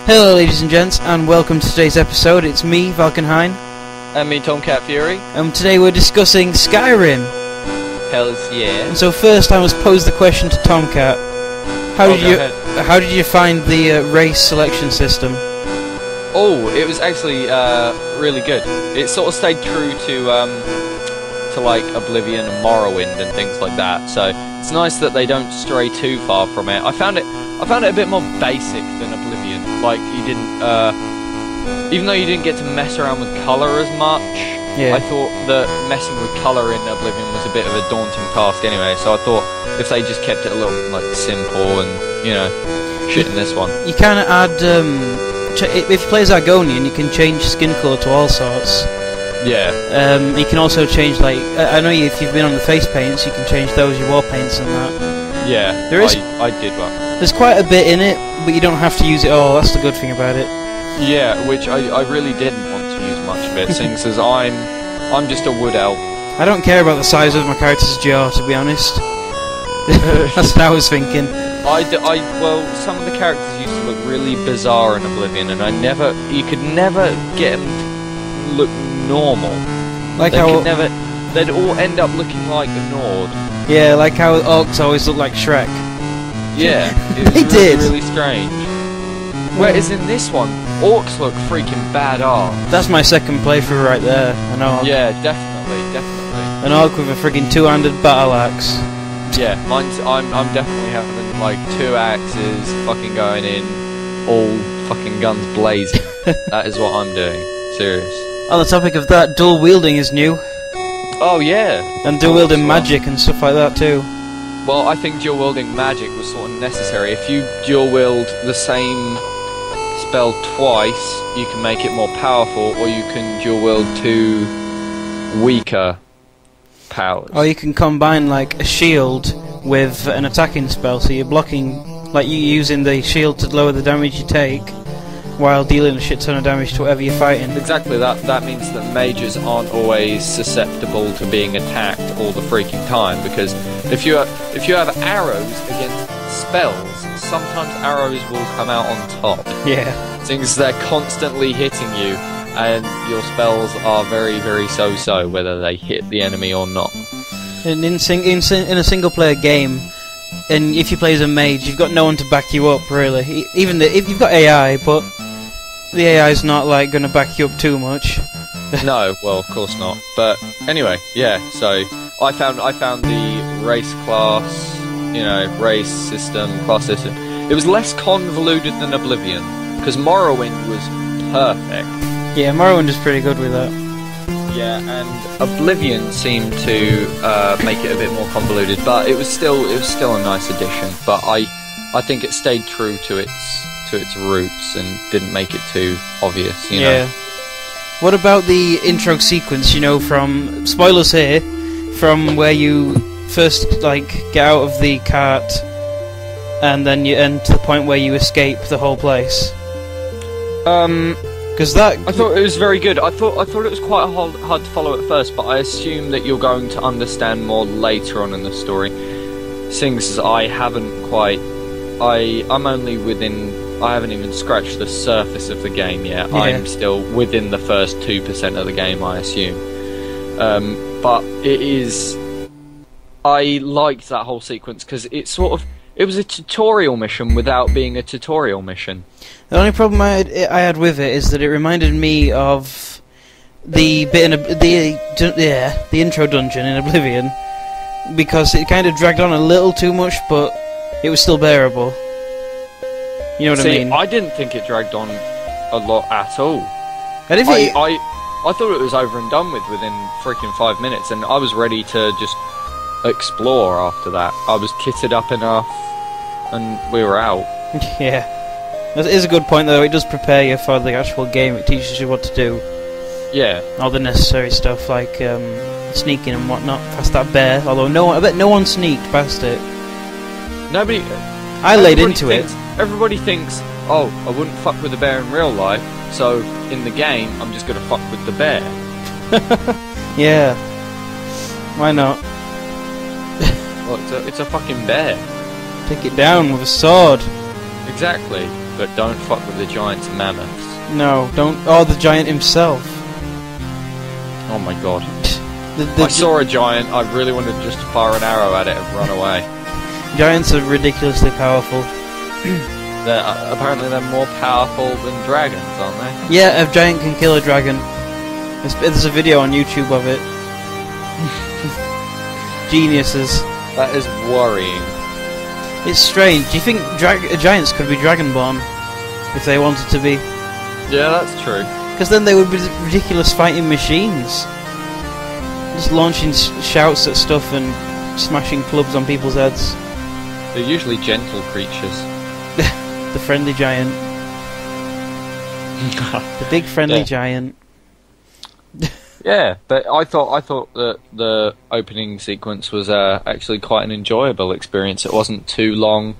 Hello ladies and gents, and welcome to today's episode. It's me, Valkenhyne. And me, Tomcat Fury. And today we're discussing Skyrim. Hells yeah. And so first I must pose the question to Tomcat. How did you find the race selection system? Oh, it was actually really good. It sort of stayed true to like Oblivion and Morrowind and things like that. So it's nice that they don't stray too far from it. I found it a bit more basic than Oblivion. Like you didn't, even though you didn't get to mess around with colour as much. Yeah. I thought that messing with colour in Oblivion was a bit of a daunting task anyway. So I thought if they just kept it a little like simple and shit in this one. You kind of add if you play as Argonian, you can change skin colour to all sorts. Yeah. You can also change, like, I know if you've been on the face paints, you can change those, your war paints and that. Yeah, I did that. There's quite a bit in it, but you don't have to use it all, that's the good thing about it. Yeah, which I really didn't want to use much of it, since as I'm just a wood elf. I don't care about the size of my character's jaw, to be honest. That's what I was thinking. Well, some of the characters used to look really bizarre in Oblivion, and you could never get them to look normal. Like they'd all end up looking like a Nord. Yeah, like how orcs always look like Shrek. Yeah, it was really strange. Whereas in this one, orcs look freaking badass. That's my second playthrough right there, an orc. Yeah, definitely. An orc with a friggin' two-handed battle axe. Yeah, I'm definitely having like 2 axes, fucking going in, all fucking guns blazing. That is what I'm doing. Serious. On the topic of that, dual wielding is new. Oh yeah. And dual wielding magic and stuff like that too. Well, I think dual wielding magic was sort of necessary. If you dual wield the same spell twice, you can make it more powerful, or you can dual wield 2 weaker powers. Or you can combine like a shield with an attacking spell, so you're blocking, like you're using the shield to lower the damage you take, while dealing a shit ton of damage to whatever you're fighting. Exactly, that means that mages aren't always susceptible to being attacked all the freaking time, because if you have arrows against spells, sometimes arrows will come out on top. Yeah. Since they're constantly hitting you, and your spells are very, very so-so, whether they hit the enemy or not. And in a single-player game, and if you play as a mage, you've got no one to back you up, really. Even if you've got AI, but the AI's not like going to back you up too much. No, well, of course not. But anyway, yeah. So I found the race class, race system, class system. It was less convoluted than Oblivion, because Morrowind was perfect. Yeah, Morrowind is pretty good with that. Yeah, and Oblivion seemed to make it a bit more convoluted, but it was still a nice addition. But I think it stayed true to its roots and didn't make it too obvious, you know. Yeah. What about the intro sequence, from spoilers here, from where you first get out of the cart and then you end to the point where you escape the whole place? Because I thought it was very good. I thought it was quite hard to follow at first, but I assume that you're going to understand more later on in the story. Seeing as I haven't quite, I haven't even scratched the surface of the game yet. Yeah. I'm still within the first 2% of the game, I assume. But I liked that whole sequence because it was a tutorial mission without being a tutorial mission. The only problem I had with it is that it reminded me of the bit in the intro dungeon in Oblivion, because it kind of dragged on a little too much, but it was still bearable. You know what I mean? I didn't think it dragged on a lot at all. And I thought it was over and done with within freaking 5 minutes, and I was ready to just explore after that. I was kitted up enough, and we were out. Yeah. That is a good point, though. It does prepare you for the actual game. It teaches you what to do. Yeah. All the necessary stuff, like sneaking and whatnot, past that bear. Although I bet no one sneaked past it. Nobody... I laid into it. Everybody thinks, oh, I wouldn't fuck with the bear in real life, so in the game, I'm just gonna fuck with the bear. Yeah. Why not? Well, it's a fucking bear. Take it down with a sword. Exactly. but don't fuck with the giants and mammoths. No, don't. Oh, the giant himself. Oh my god. I saw a giant, I really wanted just to fire an arrow at it and run away. Giants are ridiculously powerful. Apparently they're more powerful than dragons, aren't they? Yeah, a giant can kill a dragon. There's a video on YouTube of it. Geniuses. That is worrying. It's strange. Do you think giants could be dragonborn if they wanted to be? Yeah, that's true. Because then they would be ridiculous fighting machines. Just launching shouts at stuff and smashing clubs on people's heads. They're usually gentle creatures. The friendly giant. The big friendly giant. Yeah, but I thought that the opening sequence was actually quite an enjoyable experience. It wasn't too long,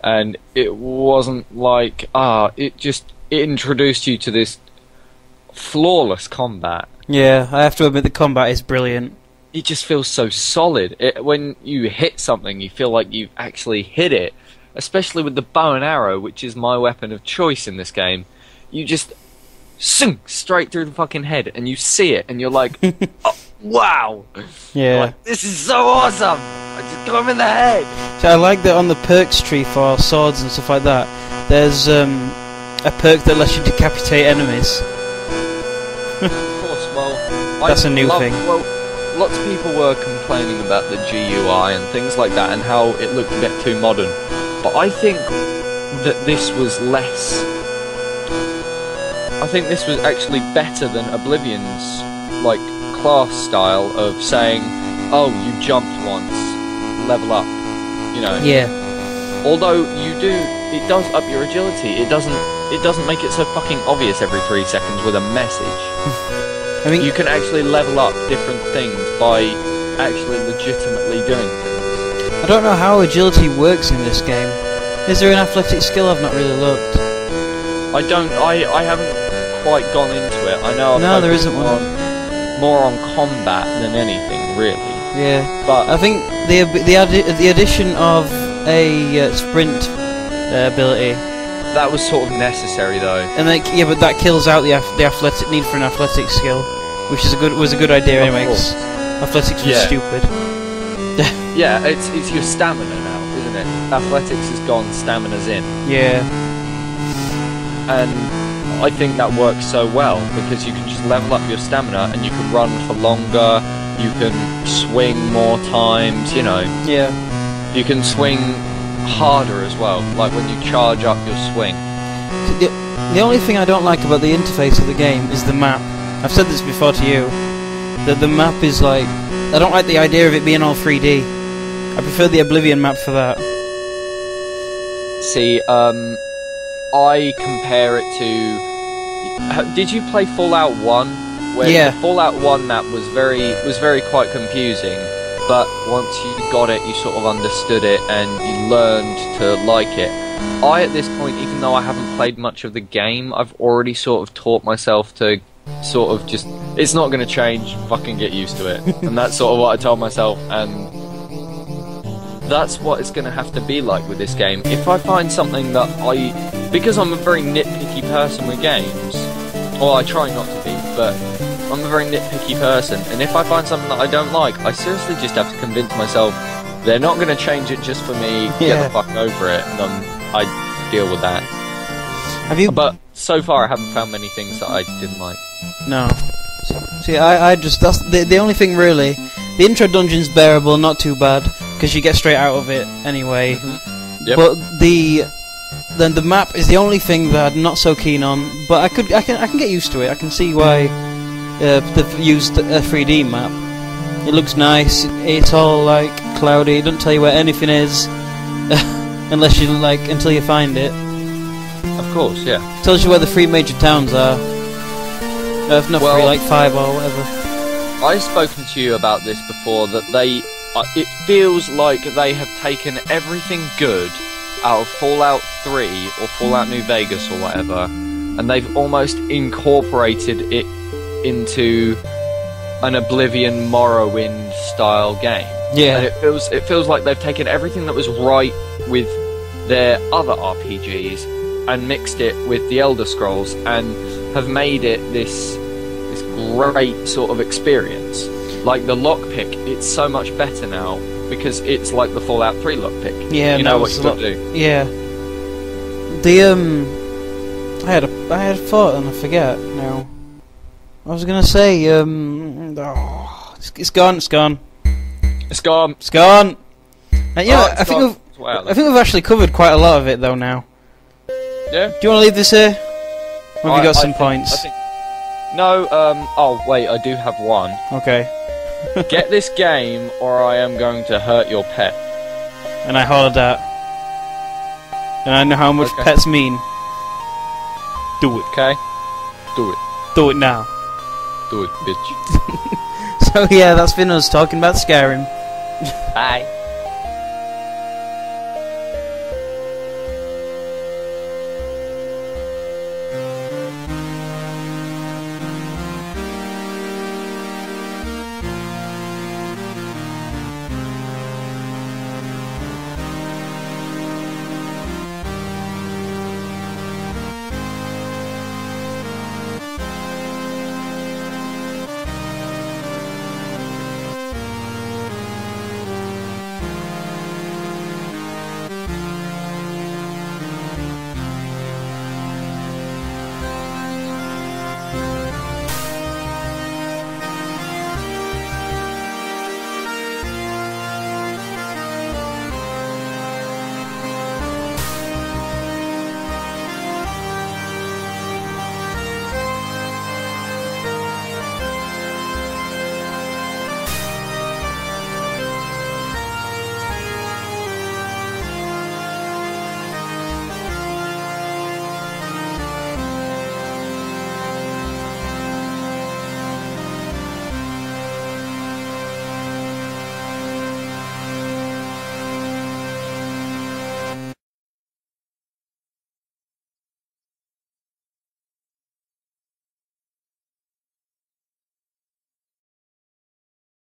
and it wasn't like it introduced you to this flawless combat. Yeah, I have to admit the combat is brilliant. It just feels so solid. When you hit something, you feel like you've actually hit it. Especially with the bow and arrow, which is my weapon of choice in this game. You just sink straight through the fucking head, and you see it, and you're like, oh, wow! Yeah. Like, this is so awesome! I just got him in the head! So I like that on the perks tree for swords and stuff like that, there's a perk that lets you decapitate enemies. Of course, well... That's a new thing. Well, lots of people were complaining about the GUI and things like that, and how it looked a bit too modern. But I think that this was less... I think this was actually better than Oblivion's, like, class style of saying, oh, you jumped once, level up, you know. Yeah. Although it does up your agility. It doesn't make it so fucking obvious every 3 seconds with a message. I mean, you can actually level up different things by actually legitimately doing things. I don't know how agility works in this game. Is there an athletic skill? I've not really looked. I haven't quite gone into it. I know no, there isn't one. More on combat than anything, really. Yeah, but I think the addition of a sprint ability. That was sort of necessary, though. And yeah, but that kills out the athletic need for an athletic skill, which was a good idea anyway. Athletics was stupid. Yeah, it's your stamina now, isn't it? Athletics is gone, stamina's in. Yeah. And I think that works so well because you can just level up your stamina and you can run for longer. You can swing more times, you know. Yeah. You can swing harder as well, like when you charge up your swing. The only thing I don't like about the interface of the game is the map. I've said this before to you, that the map is like... I don't like the idea of it being all 3D. I prefer the Oblivion map for that. See, I compare it to... Did you play Fallout 1? Where the Fallout 1 map was very quite confusing. But once you got it, you sort of understood it and you learned to like it. At this point, even though I haven't played much of the game, I've already sort of taught myself to sort of just... It's not going to change, fucking get used to it. And that's sort of what I told myself, and that's what it's going to have to be like with this game. If I find something that because I'm a very nitpicky person with games, or I try not to be, but... I'm a very nitpicky person, and if I find something that I don't like, I seriously just have to convince myself they're not going to change it just for me, get the fuck over it, and I deal with that. But so far I haven't found many things that I didn't like. No. See, that's the only thing really. The intro dungeon's bearable, not too bad, because you get straight out of it anyway. Yep. But then the map is the only thing that I'm not so keen on, but I can get used to it. I can see why they've used a 3D map. It looks nice. It's all like cloudy. It doesn't tell you where anything is unless you until you find it. Of course, yeah. It tells you where the 3 major towns are. If not 3, like 5 or whatever. I've spoken to you about this before. That it feels like they have taken everything good out of Fallout 3 or Fallout New Vegas or whatever, and they've almost incorporated it into an Oblivion Morrowind style game. Yeah. And it feels like they've taken everything that was right with their other RPGs and mixed it with the Elder Scrolls and have made it this great sort of experience. Like the lockpick, it's so much better now because it's like the Fallout 3 lockpick. Yeah, you know what you got to do. Yeah. I had a thought and I forget now. I was gonna say it's gone. It's gone. It's gone. It's gone. Yeah, I think we've actually covered quite a lot of it though now. Yeah. Do you want to leave this here? Or have you got some points? No. Oh wait, I do have one. Okay. Get this game, or I am going to hurt your pet. And I heard that. And I know how much pets mean. Do it. Okay. Do it. Do it now. Do it, bitch. So yeah, that's been us talking about Skyrim. Bye.